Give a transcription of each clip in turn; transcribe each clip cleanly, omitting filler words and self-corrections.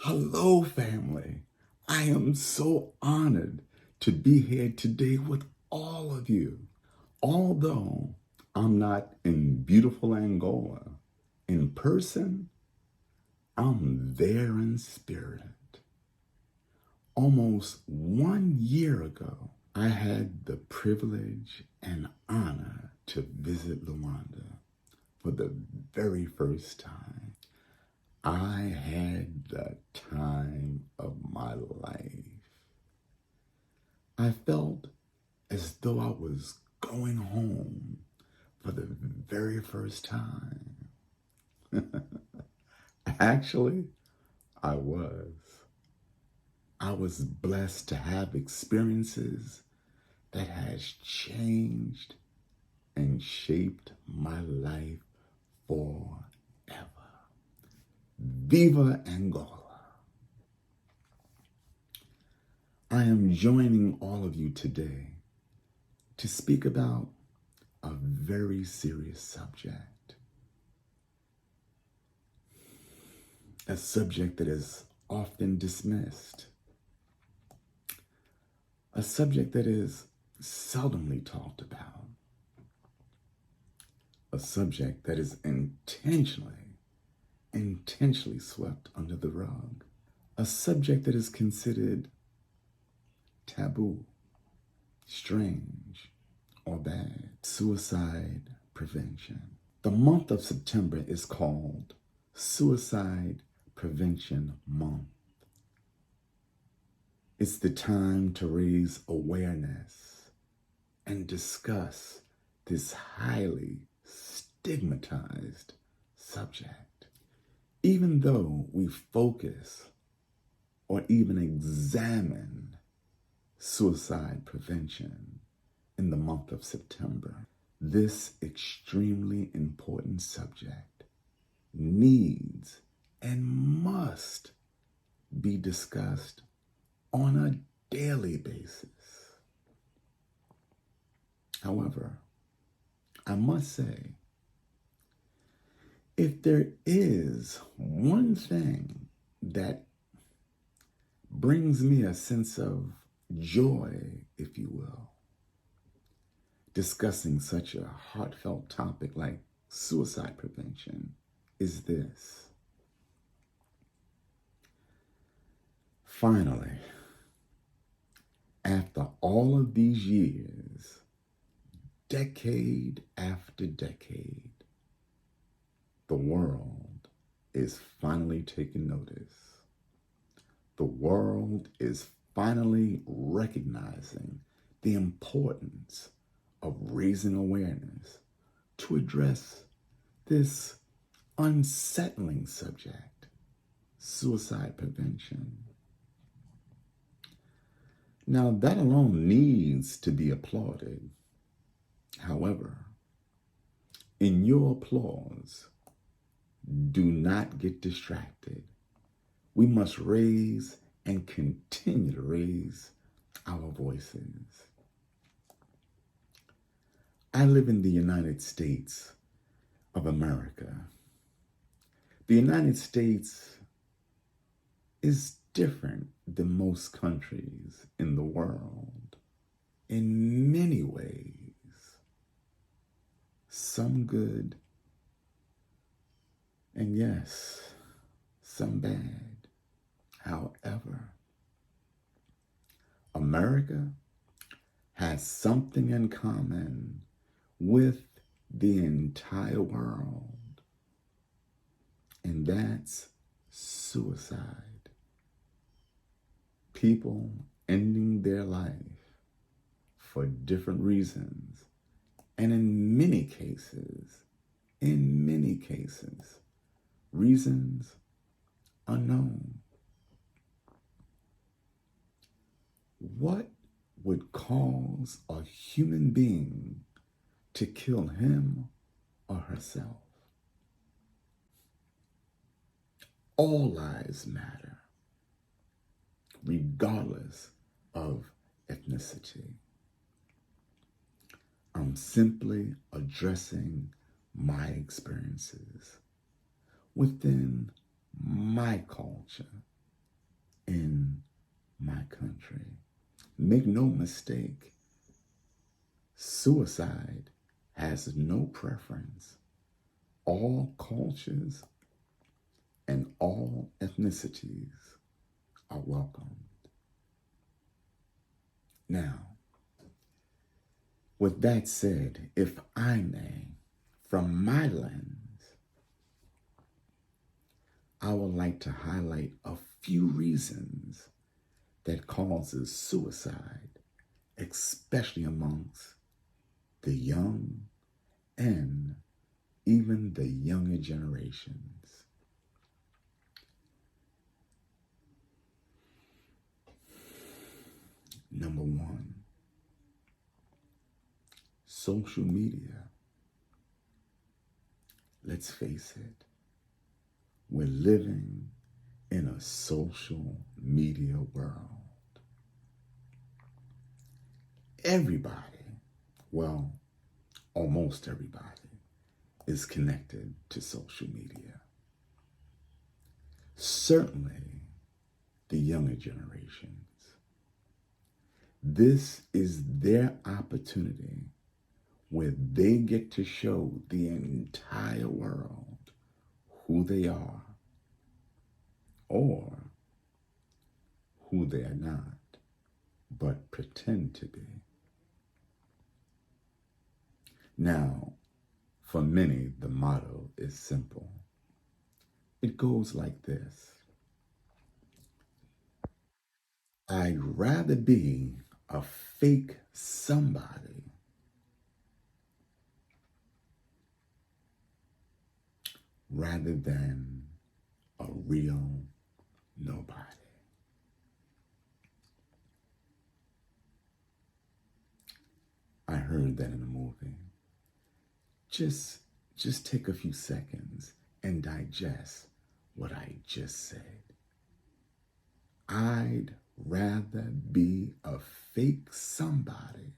Hello, family. I am so honored to be here today with all of you. Although I'm not in beautiful Angola in person, I'm there in spirit. Almost 1 year ago, I had the privilege and honor to visit Luanda for the very first time. I had the time of my life. I felt as though I was going home for the very first time. Actually, I was. I was blessed to have experiences that has changed and shaped my life forever. Viva Angola! I am joining all of you today to speak about a very serious subject. A subject that is often dismissed. A subject that is seldomly talked about. A subject that is intentionally swept under the rug. A subject that is considered taboo, strange, or bad. Suicide prevention. The month of September is called Suicide Prevention Month. It's the time to raise awareness and discuss this highly stigmatized subject. Even though we focus or even examine suicide prevention in the month of September, this extremely important subject needs and must be discussed on a daily basis. However, I must say, if there is one thing that brings me a sense of joy, if you will, discussing such a heartfelt topic like suicide prevention, is this. Finally, after all of these years, decade after decade, the world is finally taking notice. The world is finally recognizing the importance of raising awareness to address this unsettling subject, suicide prevention. Now, that alone needs to be applauded. However, in your applause, do not get distracted. We must raise and continue to raise our voices. I live in the United States of America. The United States is different than most countries in the world in many ways. Some good, and yes, some bad. However, America has something in common with the entire world, and that's suicide. People ending their life for different reasons, and in many cases, reasons unknown. What would cause a human being to kill him or herself? All lives matter, regardless of ethnicity. I'm simply addressing my experiences within my culture in my country. Make no mistake, suicide has no preference. All cultures and all ethnicities are welcomed. Now, with that said, if I may, from my lens, I would like to highlight a few reasons that causes suicide, especially amongst the young and even the younger generations. Number one, social media. Let's face it, we're living in a social media world. Everybody, well, almost everybody, is connected to social media. Certainly the younger generations. This is their opportunity where they get to show the entire world who they are or who they are not, but pretend to be. Now, for many, the motto is simple. It goes like this: I'd rather be a fake somebody rather than a real nobody. I heard that in a movie. Just take a few seconds and digest what I just said. I'd rather be a fake somebody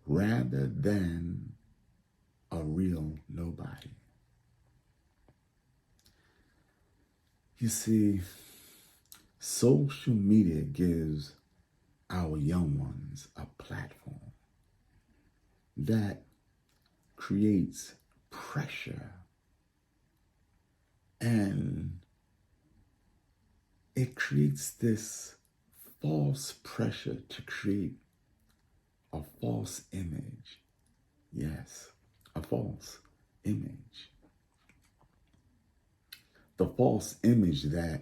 rather than a real nobody. You see, social media gives our young ones a platform that creates pressure, and it creates this false pressure to create a false image. Yes, a false image. The false image that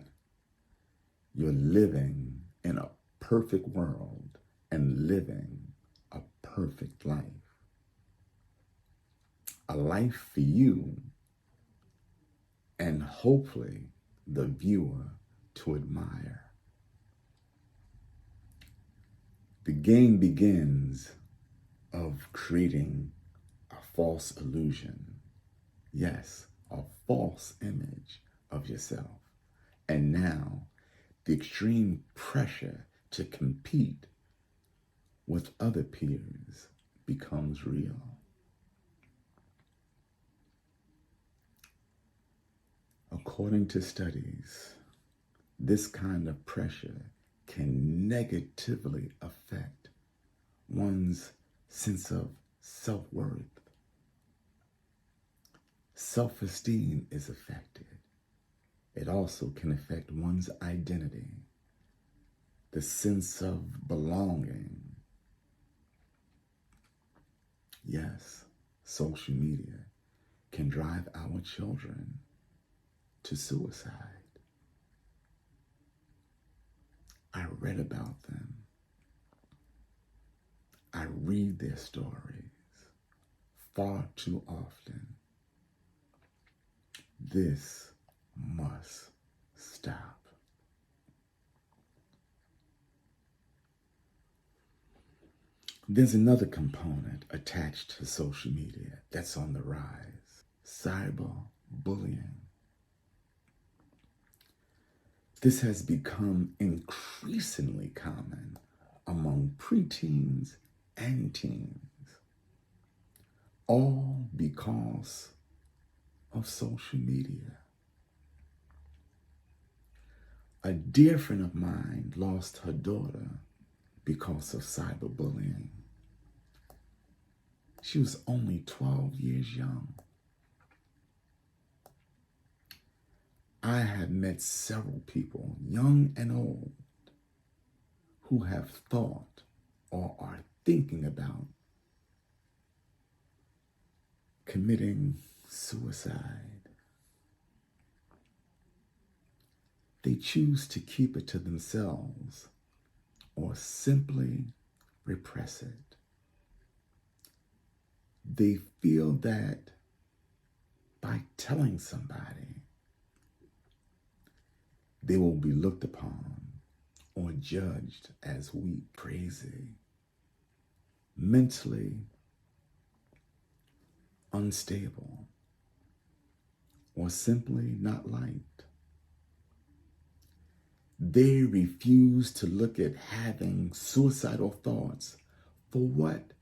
you're living in a perfect world and living a perfect life. A life for you and hopefully the viewer to admire. The game begins of creating a false illusion. Yes, a false image of yourself. And now the extreme pressure to compete with other peers becomes real. According to studies, this kind of pressure can negatively affect one's sense of self-worth. Self-esteem is affected. It also can affect one's identity, the sense of belonging. Yes, social media can drive our children to suicide. I read about them. I read their stories far too often. This must stop. There's another component attached to social media that's on the rise: cyberbullying. This has become increasingly common among preteens and teens, all because of social media. A dear friend of mine lost her daughter because of cyberbullying. She was only 12 years young. I have met several people, young and old, who have thought or are thinking about committing suicide. They choose to keep it to themselves or simply repress it. They feel that by telling somebody, they will be looked upon or judged as weak, crazy, mentally unstable, or simply not liked. They refuse to look at having suicidal thoughts for what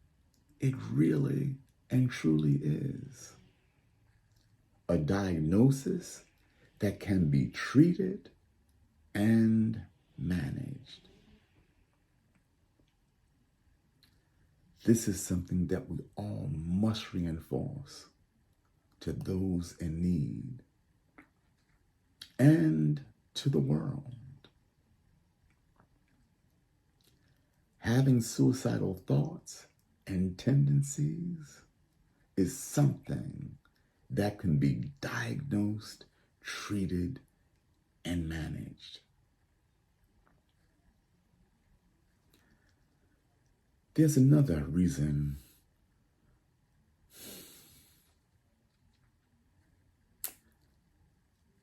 it really and truly is. A diagnosis that can be treated and managed. This is something that we all must reinforce to those in need and to the world. Having suicidal thoughts and tendencies is something that can be diagnosed, treated, and managed. There's another reason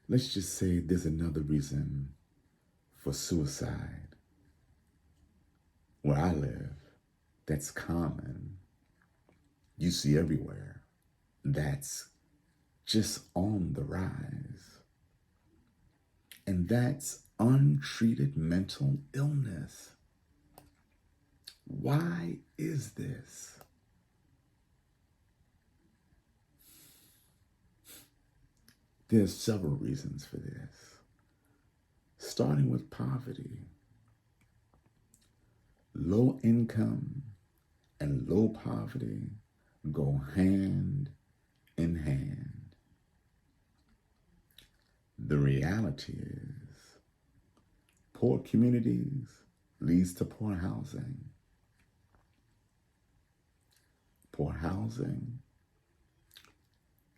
let's just say there's another reason for suicide where I live that's common. You see everywhere. That's just on the rise. And that's untreated mental illness. Why is this? There's several reasons for this. Starting with poverty. Low income and low poverty go hand in hand. The reality is, poor communities leads to poor housing. Poor housing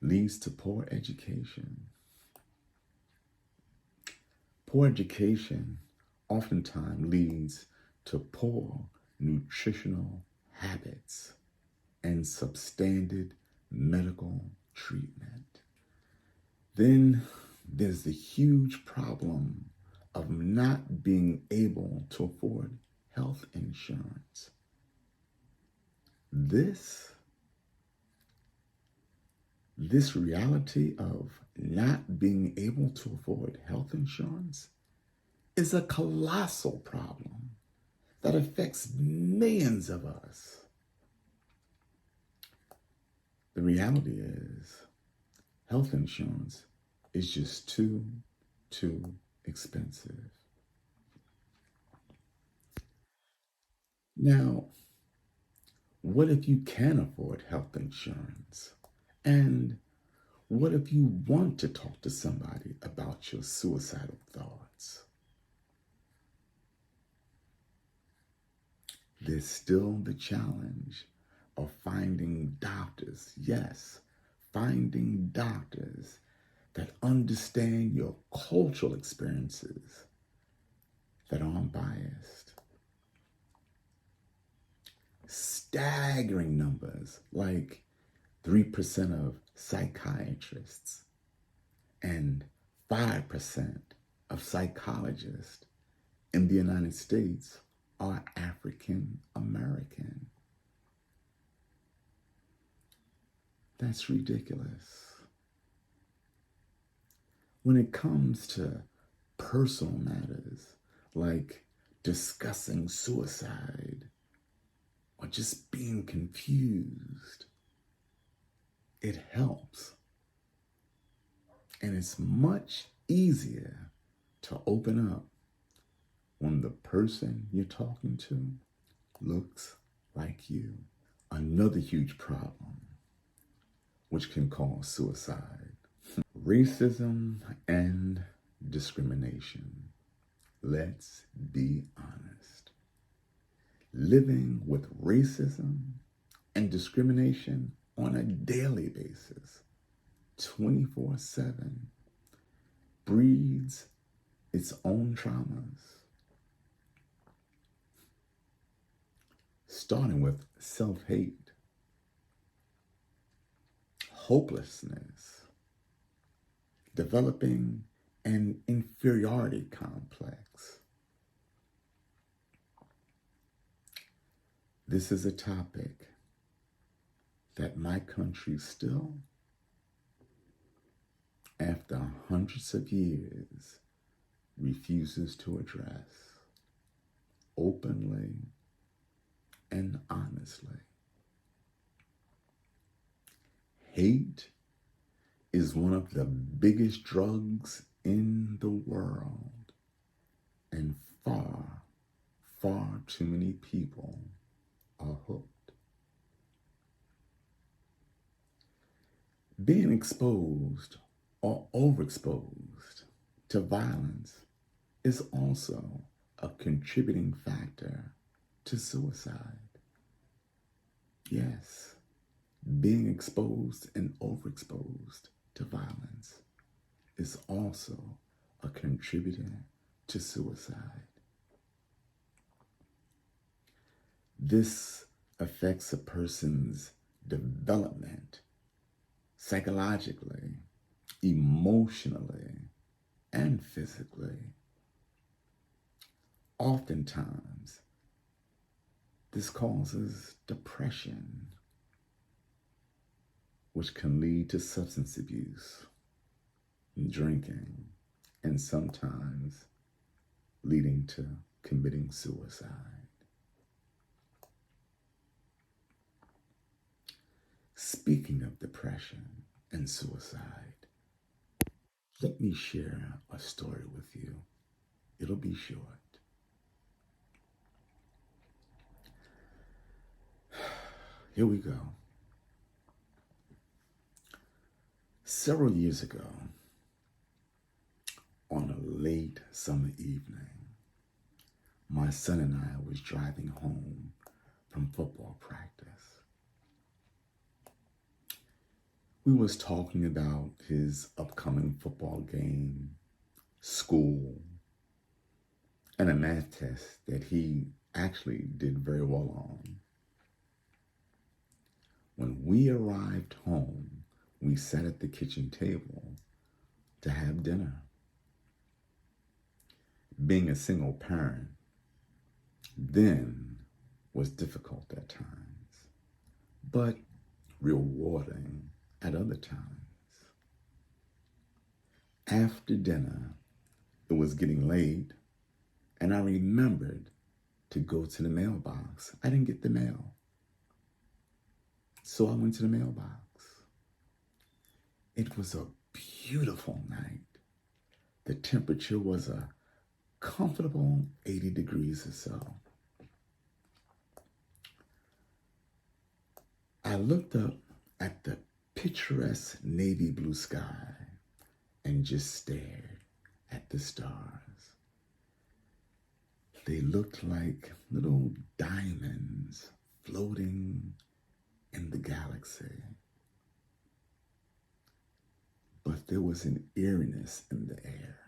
leads to poor education. Poor education oftentimes leads to poor nutritional habits and substandard medical treatment. Then there's the huge problem of not being able to afford health insurance. This reality of not being able to afford health insurance is a colossal problem that affects millions of us. The reality is, health insurance is just too expensive. Now, what if you can afford health insurance? And what if you want to talk to somebody about your suicidal thoughts? There's still the challenge of finding doctors, yes, finding doctors that understand your cultural experiences, that aren't biased. Staggering numbers, like 3% of psychiatrists and 5% of psychologists in the United States are African American. That's ridiculous. When it comes to personal matters like discussing suicide or just being confused, it helps. And it's much easier to open up when the person you're talking to looks like you. Another huge problem, which can cause suicide, racism and discrimination. Let's be honest. Living with racism and discrimination on a daily basis, 24/7, breeds its own traumas, starting with self-hate, hopelessness, developing an inferiority complex. This is a topic that my country still, after hundreds of years, refuses to address openly and honestly. Hate is one of the biggest drugs in the world, and far, far too many people are hooked. Being exposed or overexposed to violence is also a contributing factor to suicide. Yes, being exposed and overexposed to violence is also a contributor to suicide. This affects a person's development psychologically, emotionally, and physically. Oftentimes, this causes depression, which can lead to substance abuse, drinking, and sometimes leading to committing suicide. Speaking of depression and suicide, let me share a story with you. It'll be short. Here we go. Several years ago, on a late summer evening, my son and I was driving home from football practice. We was talking about his upcoming football game, school, and a math test that he actually did very well on. When we arrived home, we sat at the kitchen table to have dinner. Being a single parent then was difficult at times, but rewarding at other times. After dinner, it was getting late, and I remembered to go to the mailbox. I didn't get the mail, so I went to the mailbox. It was a beautiful night. The temperature was a comfortable 80 degrees or so. I looked up at the picturesque navy blue sky and just stared at the stars. They looked like little diamonds floating in the galaxy. But there was an eeriness in the air.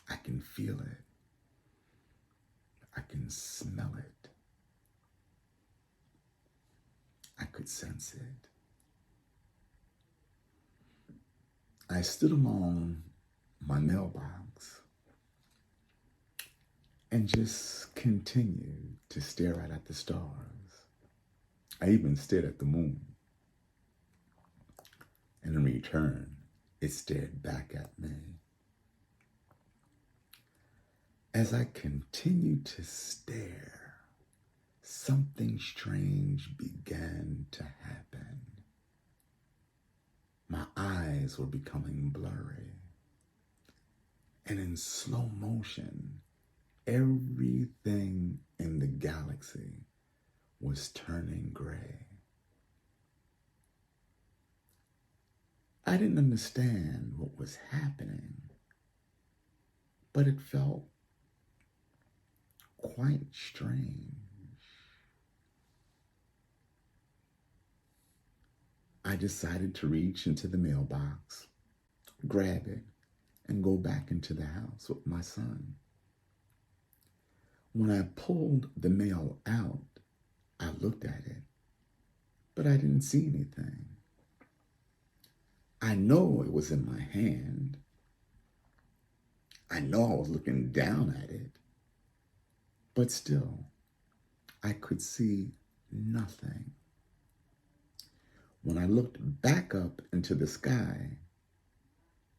I can feel it. I can smell it. I could sense it. I stood along my mailbox and just continued to stare right at the stars. I even stared at the moon. And in return, it stared back at me. As I continued to stare, something strange began to happen. My eyes were becoming blurry, and in slow motion, everything in the galaxy was turning gray. I didn't understand what was happening, but it felt quite strange. I decided to reach into the mailbox, grab it, and go back into the house with my son. When I pulled the mail out, I looked at it, but I didn't see anything. I know it was in my hand. I know I was looking down at it, but still, I could see nothing. When I looked back up into the sky,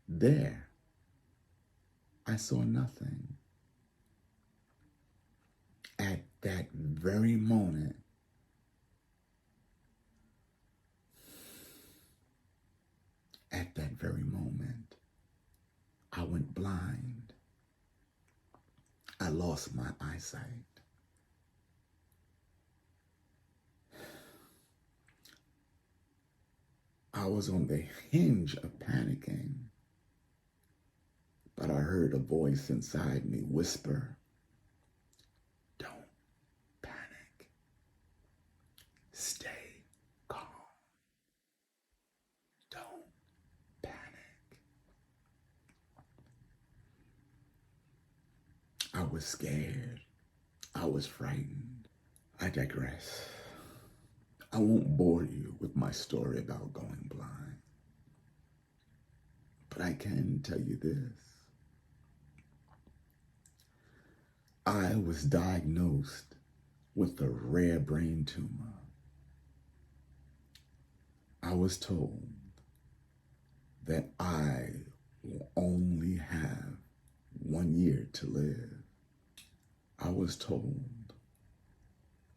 there, I saw nothing. At that very moment, I went blind. I lost my eyesight. I was on the hinge of panicking, but I heard a voice inside me whisper, "Don't panic. Stay calm. Don't panic." I was scared. I was frightened. I digress. I won't bore you with my story about going blind, but I can tell you this. I was diagnosed with a rare brain tumor. I was told that I will only have 1 year to live. I was told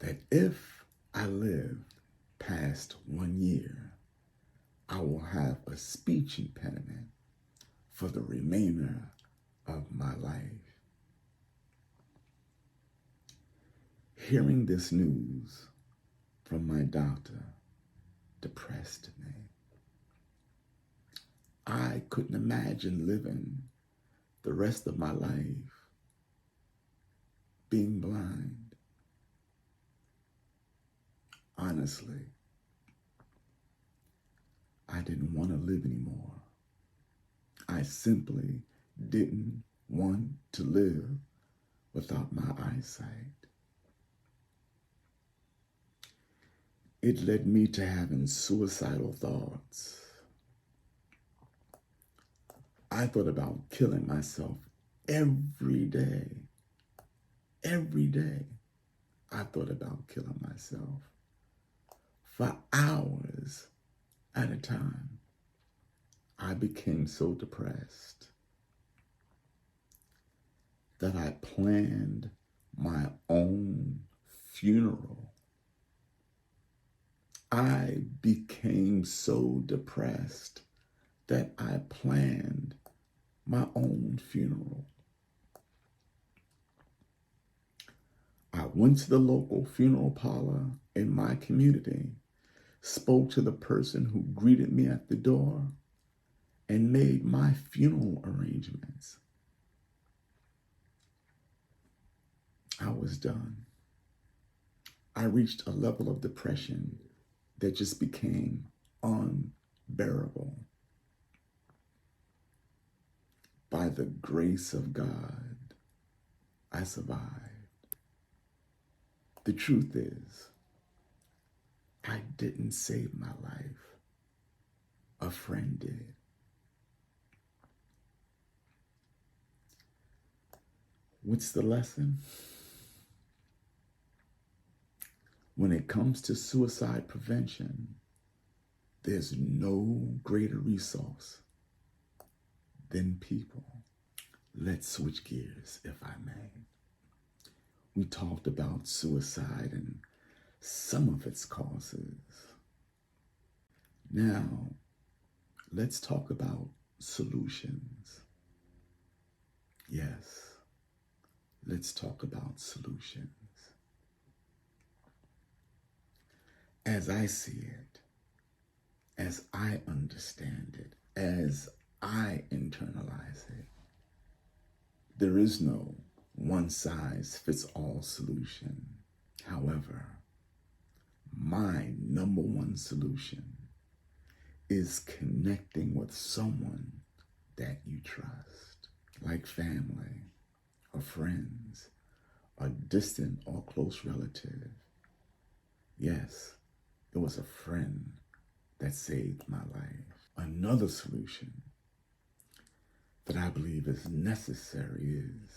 that if I lived past 1 year, I will have a speech impediment for the remainder of my life. Hearing this news from my doctor depressed me. I couldn't imagine living the rest of my life being blind. Honestly, I didn't want to live anymore. I simply didn't want to live without my eyesight. It led me to having suicidal thoughts. I thought about killing myself every day. Every day, I thought about killing myself for hours at a time. I became so depressed that I planned my own funeral. I became so depressed that I planned my own funeral. I went to the local funeral parlor in my community, spoke to the person who greeted me at the door, and made my funeral arrangements. I was done. I reached a level of depression that just became unbearable. By the grace of God, I survived. The truth is, I didn't save my life. A friend did. What's the lesson? When it comes to suicide prevention, there's no greater resource than people. Let's switch gears, if I may. We talked about suicide and some of its causes. Now, let's talk about solutions. Yes, let's talk about solutions. As I see it, as I understand it, as I internalize it, there is no one-size-fits-all solution. However, my number one solution is connecting with someone that you trust, like family or friends, a distant or close relative. Yes, it was a friend that saved my life. Another solution that I believe is necessary is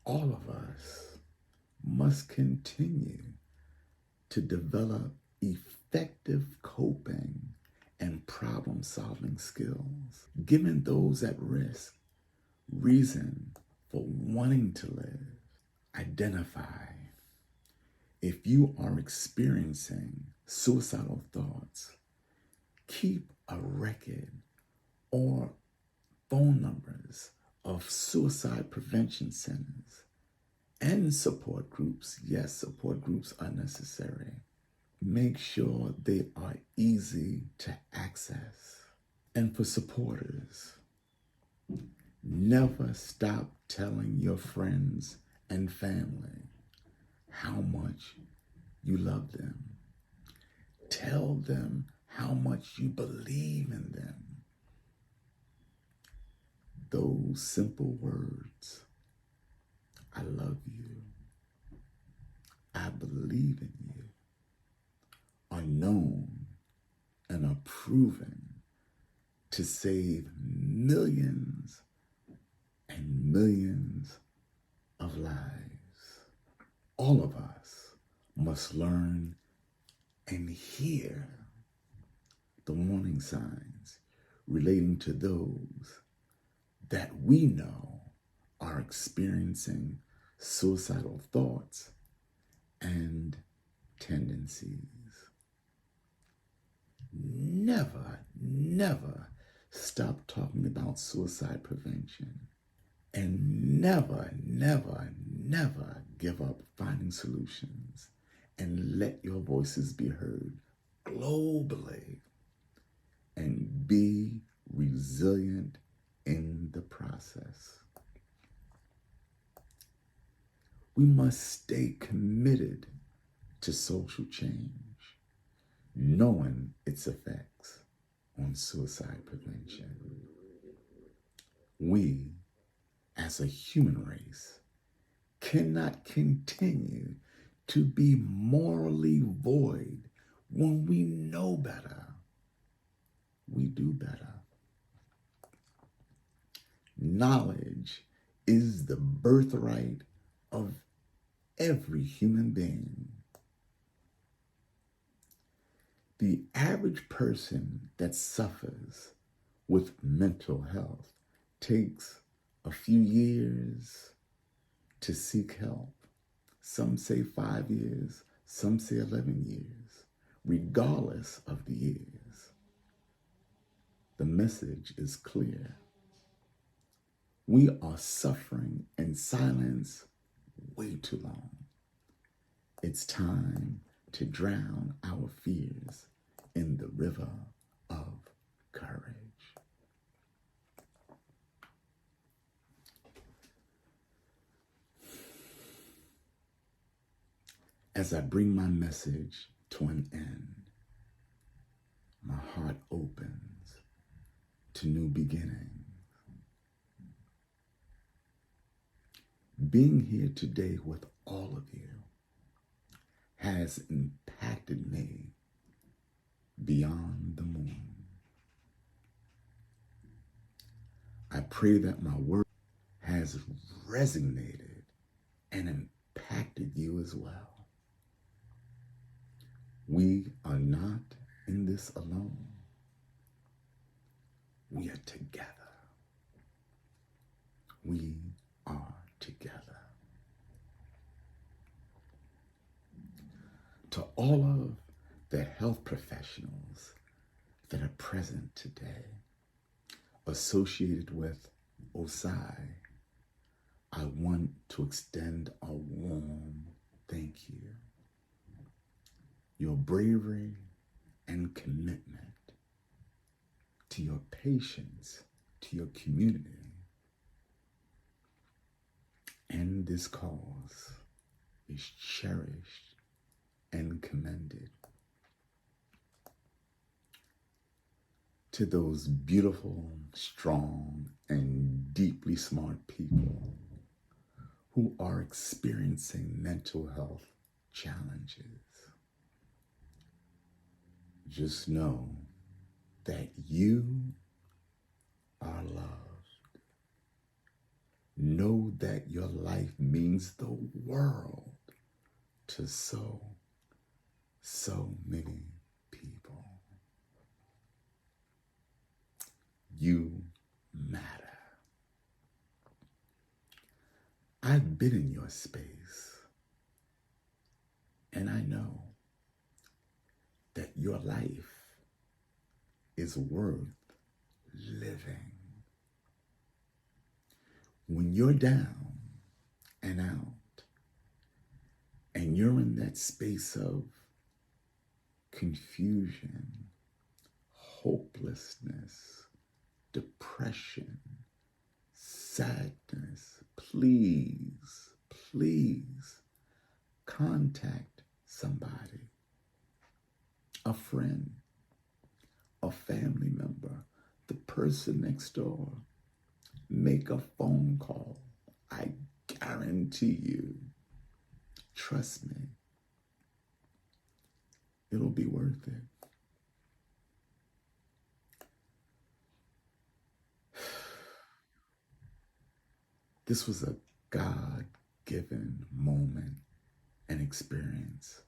all of us must continue to develop effective coping and problem-solving skills, giving those at risk reason for wanting to live. Identify if you are experiencing suicidal thoughts. Keep a record or phone numbers of suicide prevention centers and support groups. Yes, support groups are necessary. Make sure they are easy to access. And for supporters, never stop telling your friends and family how much you love them. Tell them how much you believe in them. Those simple words, I love you, I believe in you, are known and are proven to save millions and millions of lives. All of us must learn and hear the warning signs relating to those that we know are experiencing suicidal thoughts and tendencies. Never, never stop talking about suicide prevention. And never, never, never give up finding solutions, and let your voices be heard globally, and be resilient in the process. We must stay committed to social change, knowing its effects on suicide prevention. We, as a human race, cannot continue to be morally void when we know better. We do better. Knowledge is the birthright of every human being. The average person that suffers with mental health takes a few years to seek help. Some say 5 years, some say 11 years, regardless of the years. The message is clear. We are suffering in silence way too long. It's time to drown our fears in the river of courage. As I bring my message to an end, my heart opens to new beginnings. Being here today with all of you has impacted me beyond the moon. I pray that my work has resonated and impacted you as well. We are not in this alone. We are together. We are together. To all of the health professionals that are present today, associated with OSI, I want to extend a warm thank you. Your bravery and commitment to your patience, to your community, and this cause is cherished and commended. To those beautiful, strong, and deeply smart people who are experiencing mental health challenges, just know that you are loved. Know that your life means the world to so many people. You matter. I've been in your space, and I know that your life is worth living. When you're down and out, and you're in that space of confusion, hopelessness, depression, sadness, please contact somebody, a friend, a family member, the person next door. Make a phone call. I guarantee you, trust me, it'll be worth it. This was a God-given moment and experience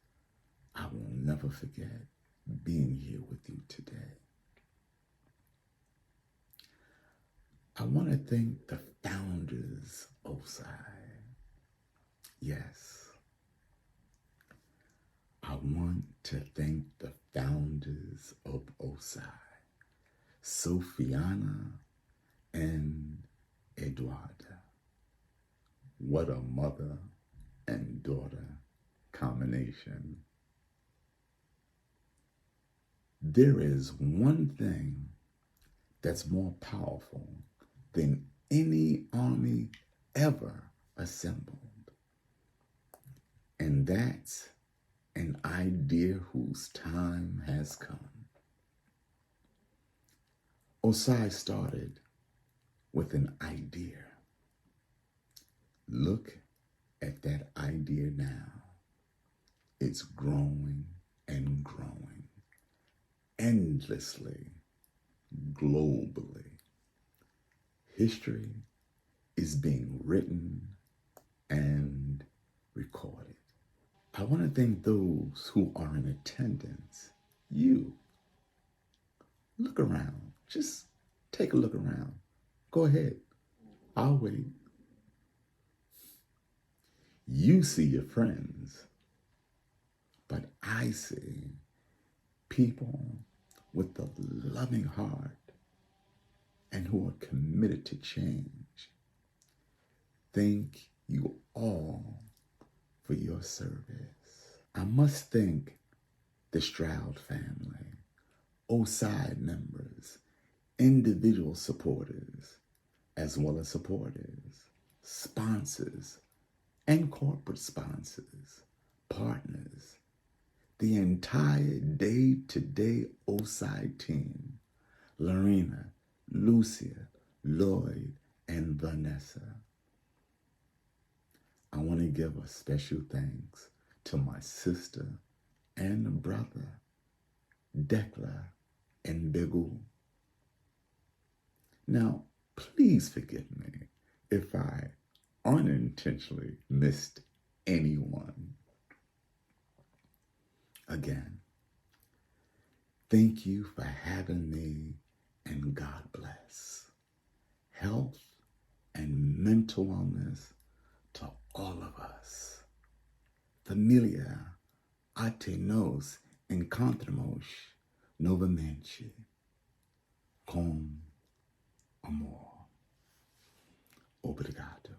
I will never forget, being here with you today. I want to thank the founders of OSI. Yes, I want to thank the founders of OSI, Sofiana and Eduarda. What a mother and daughter combination. There is one thing that's more powerful than any army ever assembled, and that's an idea whose time has come. OSI started with an idea. Look at that idea now. It's growing and growing, endlessly, globally. History is being written and recorded. I want to thank those who are in attendance. You, look around. Just take a look around. Go ahead. I'll wait. You see your friends, but I see people with a loving heart and who are committed to change. Thank you all for your service. I must thank the Stroud family, OSI members, individual supporters, as well as supporters, sponsors, and corporate sponsors, partners, the entire day-to-day OSI team, Lorena, Lucia, Lloyd, and Vanessa. I want to give a special thanks to my sister and brother, Dekla and Begu. Now, please forgive me if I unintentionally missed anyone. Again, thank you for having me, and God bless. Health and mental wellness to all of us. Familia, ate nos encontramos novamente com amor. Obrigado.